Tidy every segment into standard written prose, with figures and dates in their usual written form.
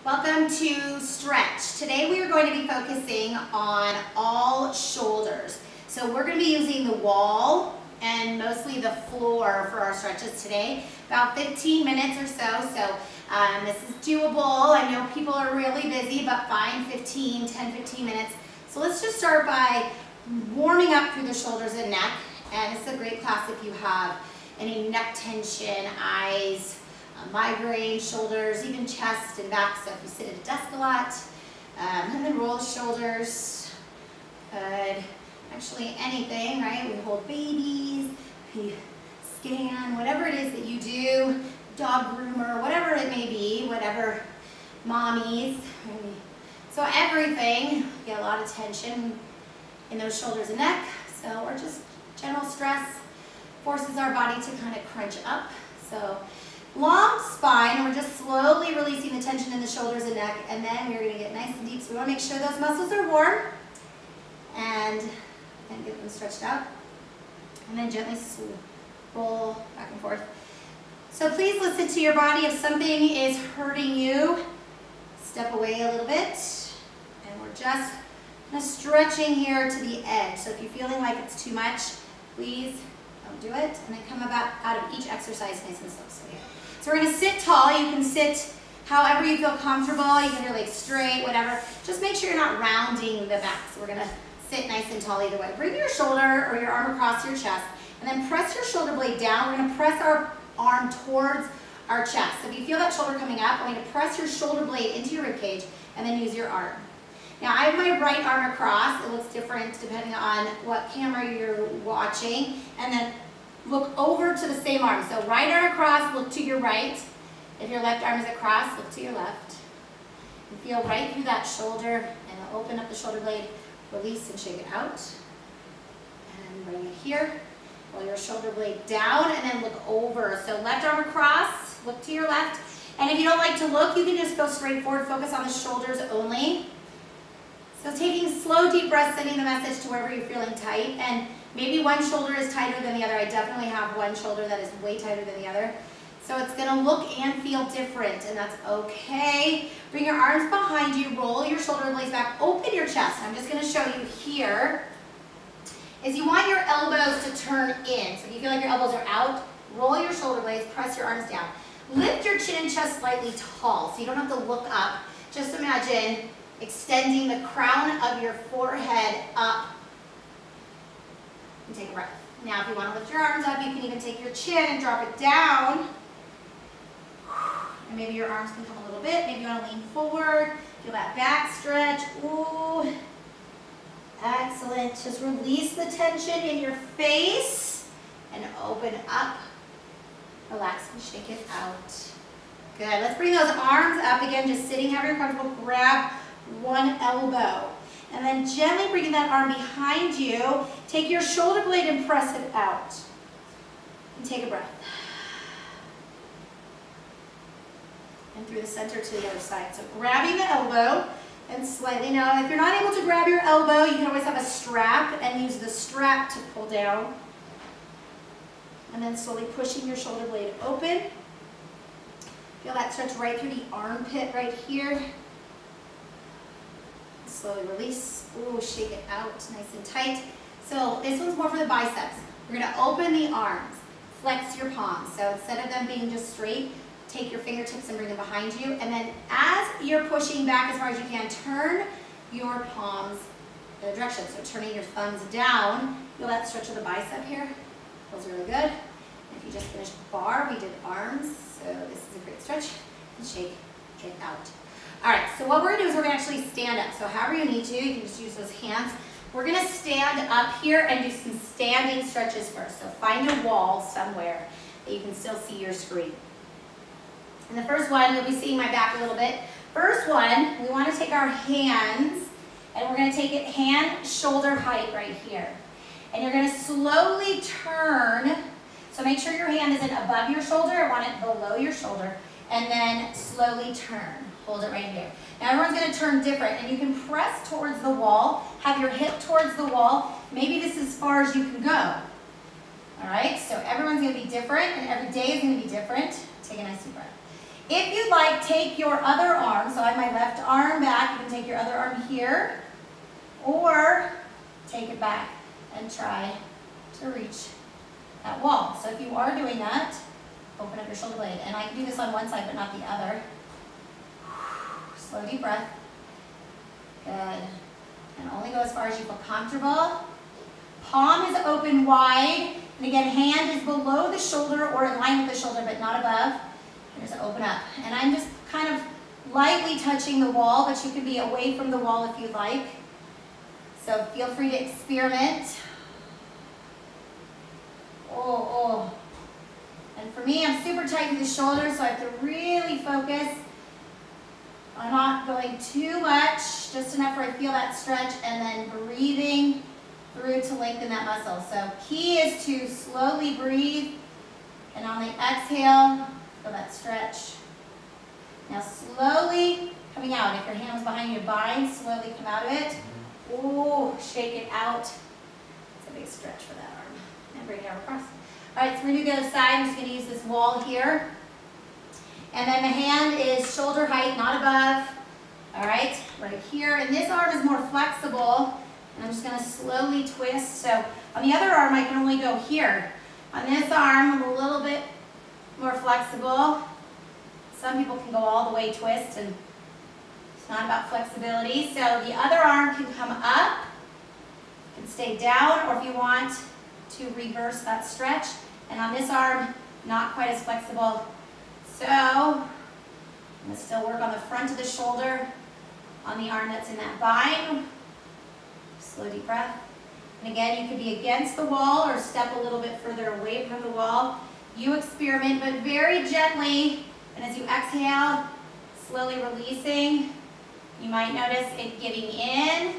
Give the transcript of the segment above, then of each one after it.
Welcome to Stretch. Today we are going to be focusing on all shoulders. So we're going to be using the wall and mostly the floor for our stretches today. About 15 minutes or so. So this is doable. I know people are really busy, but fine, 10-15 minutes. So let's just start by warming up through the shoulders and neck. And it's a great class if you have any neck tension, eyes, migraine, shoulders, even chest and back. So if you sit at a desk a lot, and then roll the shoulders. Good. Actually anything, right? We hold babies, we scan, whatever it is that you do, dog groomer, whatever it may be, whatever mommies. So everything, get a lot of tension in those shoulders and neck. So we're just general stress forces our body to kind of crunch up. So long spine, and we're just slowly releasing the tension in the shoulders and neck, and then we're going to get nice and deep. So we want to make sure those muscles are warm and get them stretched out, and then gently roll back and forth. So please listen to your body. If something is hurting you, step away a little bit, and we're just stretching here to the edge. So if you're feeling like it's too much, please don't do it, and then come about out of each exercise nice and slow. So we're going to sit tall. You can sit however you feel comfortable. You can have your legs straight, whatever. Just make sure you're not rounding the back. So we're going to sit nice and tall either way. Bring your shoulder or your arm across your chest, and then press your shoulder blade down. We're going to press our arm towards our chest. So if you feel that shoulder coming up, we're going to press your shoulder blade into your ribcage and then use your arm. Now I have my right arm across. It looks different depending on what camera you're watching. And then look over to the same arm. So right arm across, look to your right. If your left arm is across, look to your left. And feel right through that shoulder, and open up the shoulder blade, release and shake it out. And bring it here. Roll your shoulder blade down and then look over. So left arm across, look to your left. And if you don't like to look, you can just go straight forward, focus on the shoulders only. So taking slow, deep breaths, sending the message to wherever you're feeling tight. And maybe one shoulder is tighter than the other. I definitely have one shoulder that is way tighter than the other. So it's going to look and feel different, and that's okay. Bring your arms behind you. Roll your shoulder blades back. Open your chest. I'm just going to show you here. Is you want your elbows to turn in. So if you feel like your elbows are out, roll your shoulder blades, press your arms down. Lift your chin and chest slightly tall, so you don't have to look up. Just imagine extending the crown of your forehead up. And take a breath. Now if you want to lift your arms up, you can even take your chin and drop it down. And maybe your arms can come a little bit. Maybe you want to lean forward. Feel that back stretch. Ooh. Excellent. Just release the tension in your face and open up. Relax and shake it out. Good. Let's bring those arms up again, just sitting however you're comfortable. Grab one elbow. And then gently bringing that arm behind you, take your shoulder blade and press it out. And take a breath. And through the center to the other side. So grabbing the elbow and slightly. Now if you're not able to grab your elbow, you can always have a strap and use the strap to pull down. And then slowly pushing your shoulder blade open. Feel that stretch right through the armpit right here. Slowly release. Ooh, shake it out nice and tight. So this one's more for the biceps. We're going to open the arms. Flex your palms. So instead of them being just straight, take your fingertips and bring them behind you. And then as you're pushing back as far as you can, turn your palms in the direction. So turning your thumbs down. Feel that stretch of the bicep here. Feels really good. And if you just finished bar, we did arms. So this is a great stretch. And shake it out. All right, so what we're gonna do is we're gonna actually stand up. So however you need to, you can just use those hands. We're gonna stand up here and do some standing stretches first. So find a wall somewhere that you can still see your screen. And the first one, you'll be seeing my back a little bit. First one, we wanna take our hands and we're gonna take it hand, shoulder height right here. And you're gonna slowly turn. So make sure your hand isn't above your shoulder. I want it below your shoulder. And then slowly turn. Hold it right here. Now everyone's going to turn different, and you can press towards the wall, have your hip towards the wall. Maybe this is as far as you can go. All right, so everyone's going to be different, and every day is going to be different. Take a nice deep breath. If you'd like, take your other arm. So I have my left arm back. You can take your other arm here, or take it back and try to reach that wall. So if you are doing that, open up your shoulder blade. And I can do this on one side, but not the other. Slow, deep breath. Good. And only go as far as you feel comfortable. Palm is open wide. And again, hand is below the shoulder or in line with the shoulder, but not above. And just open up. And I'm just kind of lightly touching the wall, but you can be away from the wall if you like. So feel free to experiment. Oh. And for me, I'm super tight to the shoulders, so I have to really focus on not going too much, just enough where I feel that stretch, and then breathing through to lengthen that muscle. So key is to slowly breathe, and on the exhale, feel that stretch. Now slowly coming out. If your hand was behind you to bind, slowly come out of it. Oh, shake it out. It's a big stretch for that arm. And bring it out across. All right, so we're going to do the other side. I'm just going to use this wall here. And then the hand is shoulder height, not above. All right here. And this arm is more flexible. And I'm just going to slowly twist. So on the other arm, I can only go here. On this arm, I'm a little bit more flexible. Some people can go all the way twist, and it's not about flexibility. So the other arm can come up, can stay down, or if you want to reverse that stretch. And on this arm, not quite as flexible. So I'm going to still work on the front of the shoulder on the arm that's in that bind. Slow, deep breath. And again, you could be against the wall or step a little bit further away from the wall. You experiment, but very gently. And as you exhale, slowly releasing, you might notice it giving in.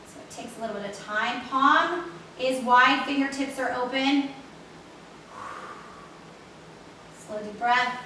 So it takes a little bit of time. Palm is wide, fingertips are open. Slow, deep breath.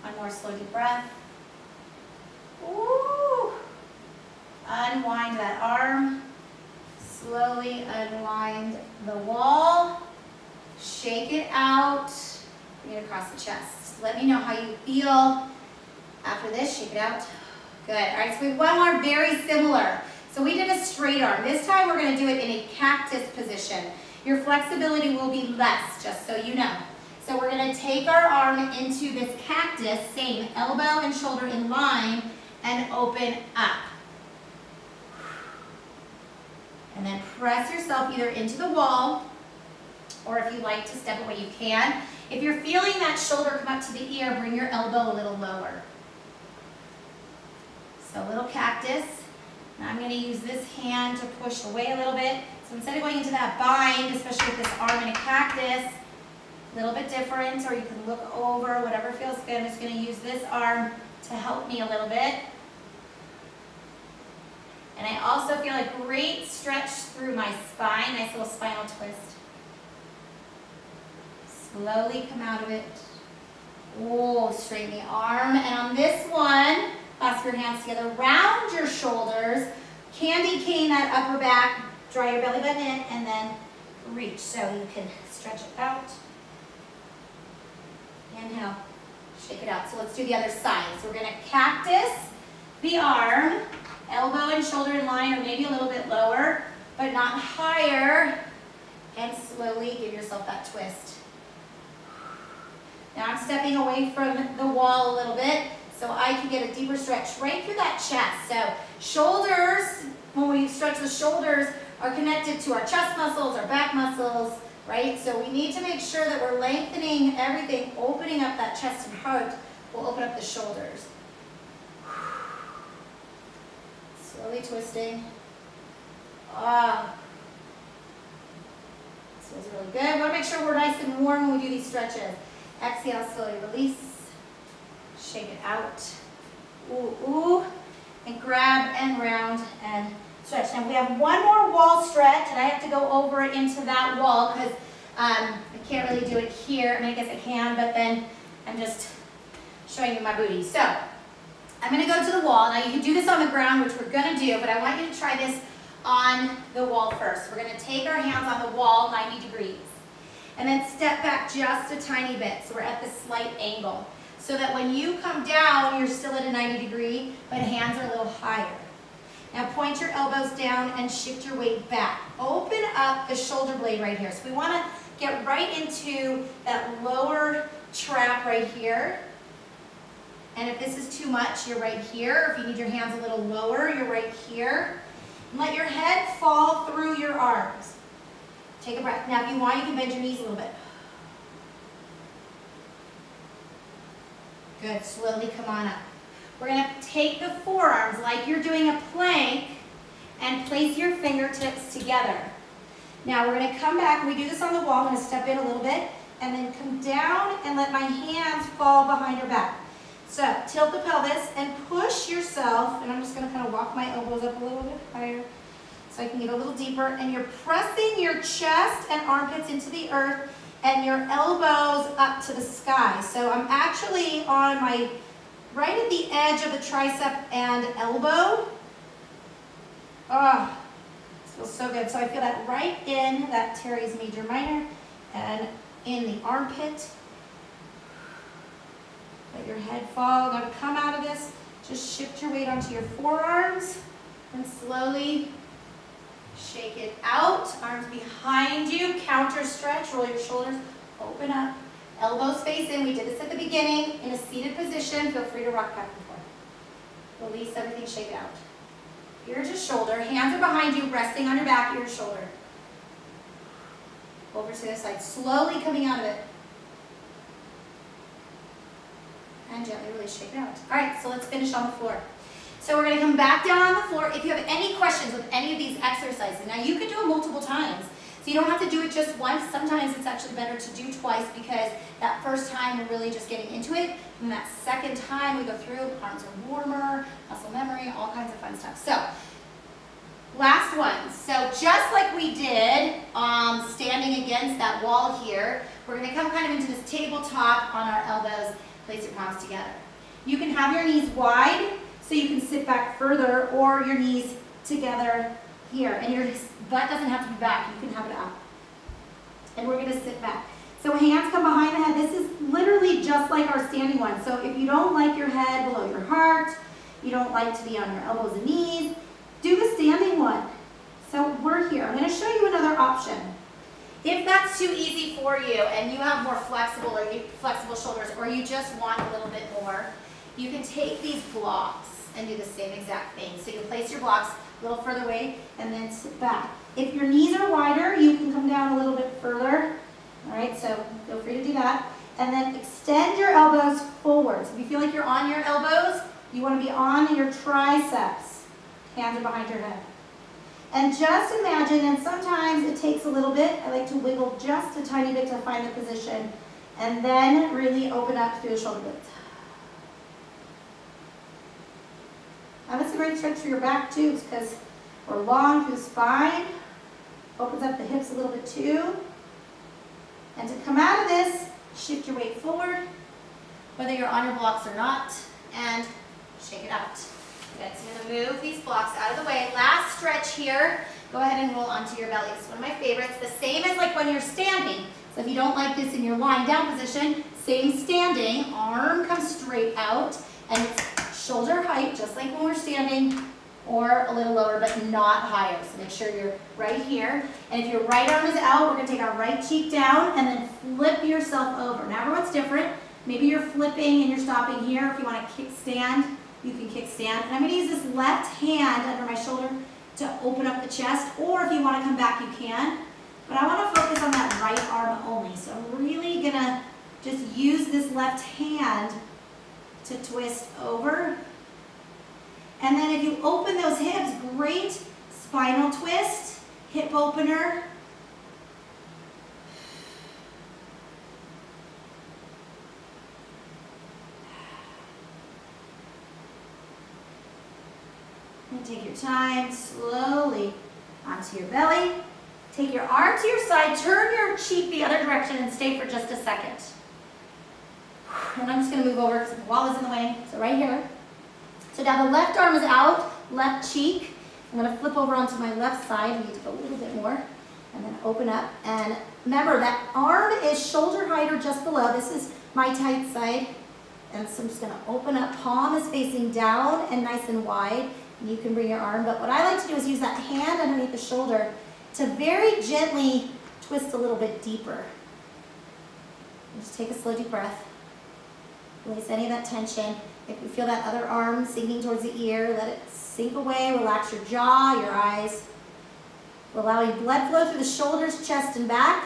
One more slow, deep breath. Ooh. Unwind that arm. Slowly unwind the wall. Shake it out. Bring it across the chest. Let me know how you feel after this. Shake it out. Good. All right, so we have one more very similar. So we did a straight arm. This time we're going to do it in a cactus position. Your flexibility will be less, just so you know. So we're going to take our arm into this cactus, same elbow and shoulder in line, and open up. And then press yourself either into the wall, or if you like to step away, you can. If you're feeling that shoulder come up to the ear, bring your elbow a little lower. So a little cactus. Now I'm going to use this hand to push away a little bit. So instead of going into that bind, especially with this arm in a cactus, a little bit different, or you can look over, whatever feels good. I'm just going to use this arm to help me a little bit. And I also feel a great stretch through my spine, nice little spinal twist. Slowly come out of it. Oh, straighten the arm. And on this one, clasp your hands together, round your shoulders, candy cane that upper back, draw your belly button in, and then reach. So you can stretch it out. Inhale, shake it out. So let's do the other side. So we're going to cactus the arm, elbow and shoulder in line, or maybe a little bit lower, but not higher, and slowly give yourself that twist. Now I'm stepping away from the wall a little bit, so I can get a deeper stretch right through that chest. So shoulders, when we stretch the shoulders, are connected to our chest muscles, our back muscles, right? So we need to make sure that we're lengthening everything, opening up that chest and heart. We'll open up the shoulders. Slowly twisting. This feels really good. We want to make sure we're nice and warm when we do these stretches. Exhale, slowly release. Shake it out. Ooh, ooh. And grab and round and stretch. Now we have one more wall stretch, and I have to go over into that wall because I can't really do it here. I mean, I guess I can, but then I'm just showing you my booty. So I'm going to go to the wall. Now you can do this on the ground, which we're going to do, but I want you to try this on the wall first. We're going to take our hands on the wall 90 degrees. And then step back just a tiny bit, so we're at this slight angle. So that when you come down, you're still at a 90 degree, but hands are a little higher. Now point your elbows down and shift your weight back. Open up the shoulder blade right here. So we want to get right into that lower trap right here. And if this is too much, you're right here. If you need your hands a little lower, you're right here. And let your head fall through your arms. Take a breath. Now if you want, you can bend your knees a little bit. Good, slowly come on up. We're going to take the forearms like you're doing a plank and place your fingertips together. Now we're going to come back, we do this on the wall, I'm going to step in a little bit, and then come down and let my hands fall behind your back. So tilt the pelvis and push yourself, and I'm just going to kind of walk my elbows up a little bit higher so I can get a little deeper, and you're pressing your chest and armpits into the earth and your elbows up to the sky. So I'm actually on my, right at the edge of the tricep and elbow. Oh, this feels so good. So I feel that right in that teres major minor and in the armpit. Let your head fall. Now to come out of this, just shift your weight onto your forearms and slowly shake it out. Arms behind you, counter stretch, roll your shoulders, open up, elbows face in. We did this at the beginning in a seated position. Feel free to rock back and forth. Release everything, shake it out. Ear to shoulder, hands are behind you, resting on your back, ear to shoulder. Over to the side, slowly coming out of it. And gently release, shake it out. All right, so let's finish on the floor. So we're going to come back down on the floor. If you have any questions with any of these exercises, now you could do them multiple times. So you don't have to do it just once. Sometimes it's actually better to do twice because that first time we're really just getting into it. And that second time we go through, arms are warmer, muscle memory, all kinds of fun stuff. So last one. So just like we did standing against that wall here, we're going to come kind of into this tabletop on our elbows, place your palms together. You can have your knees wide, so you can sit back further, or your knees together here. And your butt doesn't have to be back, you can have it up. And we're going to sit back. So hands come behind the head. This is literally just like our standing one. So if you don't like your head below your heart, you don't like to be on your elbows and knees, do the standing one. So we're here. I'm going to show you another option. If that's too easy for you and you have more flexible shoulders, or you just want a little bit more, you can take these blocks and do the same exact thing. So you place your blocks a little further away and then sit back. If your knees are wider, you can come down a little bit further. All right, so feel free to do that. And then extend your elbows forward. So if you feel like you're on your elbows, you want to be on your triceps. Hands are behind your head. And just imagine, and sometimes it takes a little bit, I like to wiggle just a tiny bit to find the position, and then really open up through the shoulder blades. Now this is a great stretch for your back too, because we're long through the spine. Opens up the hips a little bit too. And to come out of this, shift your weight forward, whether you're on your blocks or not, and shake it out. Good, so I'm going to move these blocks out of the way. Last stretch here. Go ahead and roll onto your belly. It's one of my favorites. The same as like when you're standing. So if you don't like this in your lying down position, same standing. Arm comes straight out, and it's shoulder height, just like when we're standing, or a little lower, but not higher. So make sure you're right here. And if your right arm is out, we're going to take our right cheek down and then flip yourself over. Now everyone's different. Maybe you're flipping and you're stopping here. If you want to kickstand, you can kickstand. And I'm going to use this left hand under my shoulder to open up the chest, or if you want to come back, you can. But I want to focus on that right arm only. So I'm really going to just use this left hand to twist over. And then if you open those hips, great spinal twist, hip opener. And take your time, slowly onto your belly. Take your arm to your side, turn your cheek the other direction, and stay for just a second. And I'm just going to move over because the wall is in the way. So right here. So now the left arm is out, left cheek. I'm going to flip over onto my left side. I need to go a little bit more. And then open up. And remember, that arm is shoulder height or just below. This is my tight side. And so I'm just going to open up. Palm is facing down and nice and wide. And you can bring your arm. But what I like to do is use that hand underneath the shoulder to very gently twist a little bit deeper. And just take a slow deep breath. Release any of that tension. If you feel that other arm sinking towards the ear, let it sink away. Relax your jaw, your eyes. We're allowing blood flow through the shoulders, chest, and back.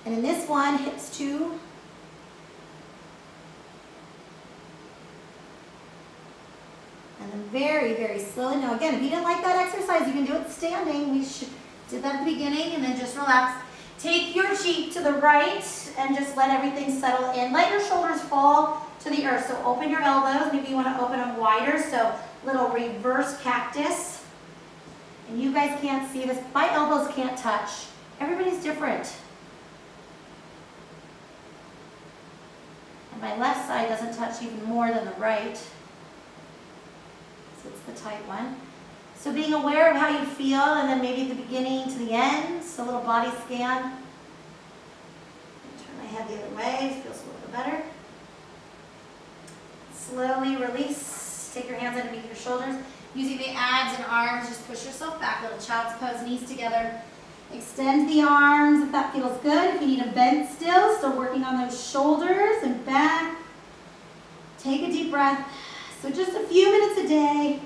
And in this one, hips 2. And then very, very slowly. Now again, if you didn't like that exercise, you can do it standing. We did that at the beginning, and then just relax. Take your cheek to the right and just let everything settle in. Let your shoulders fall to the earth. So open your elbows. Maybe you want to open them wider. So little reverse cactus. And you guys can't see this. My elbows can't touch. Everybody's different. And my left side doesn't touch even more than the right. So it's the tight one. So being aware of how you feel, and then maybe at the beginning to the end, so a little body scan. Turn my head the other way, it feels a little bit better. Slowly release, take your hands underneath your shoulders. Using the abs and arms, just push yourself back, little child's pose, knees together. Extend the arms if that feels good. If you need a bend still working on those shoulders and back. Take a deep breath. So just a few minutes a day.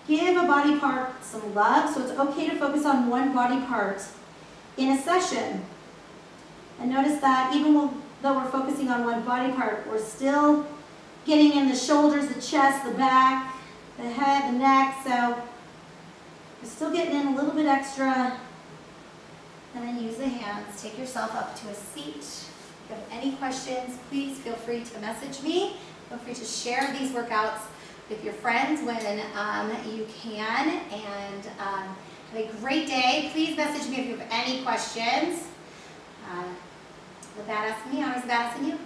Give a body part some love, so it's okay to focus on one body part in a session. And notice that even though we're focusing on one body part, we're still getting in the shoulders, the chest, the back, the head, the neck, so we're still getting in a little bit extra. And then use the hands, take yourself up to a seat. If you have any questions, please feel free to message me. Feel free to share these workouts with your friends when you can, and have a great day. Please message me if you have any questions. The badass in me, always badass in you.